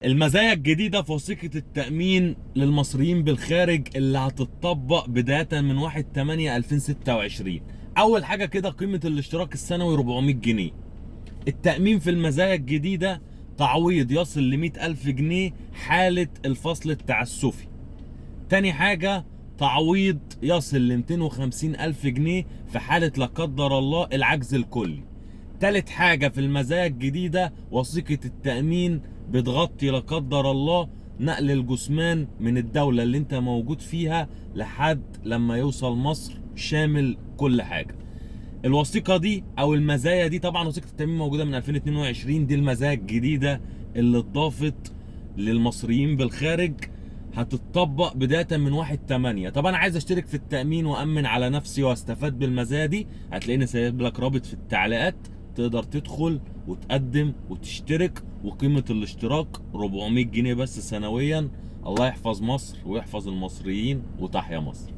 المزايا الجديدة في وثيقة التأمين للمصريين بالخارج اللي هتطبق بداية من 1/8/2026. أول حاجة كده، قيمة الاشتراك السنوي 400 جنيه. التأمين في المزايا الجديدة تعويض يصل ل 100,000 جنيه حالة الفصل التعسفي. تاني حاجة، تعويض يصل ل 250,000 جنيه في حالة لا قدر الله العجز الكلي. تالت حاجة في المزايا الجديدة، وثيقة التأمين بتغطي لا قدر الله نقل الجثمان من الدولة اللي انت موجود فيها لحد لما يوصل مصر، شامل كل حاجة. الوثيقة دي او المزايا دي، طبعا وثيقة التأمين موجودة من 2022، دي المزايا الجديدة اللي اتضافت للمصريين بالخارج، هتطبق بداية من 1/8. طب انا عايز اشترك في التأمين وامن على نفسي واستفاد بالمزايا دي، هتلاقيني سايب لك رابط في التعليقات، تقدر تدخل وتقدم وتشترك. وقيمة الاشتراك 400 جنيه بس سنويا. الله يحفظ مصر ويحفظ المصريين، وتحيا مصر.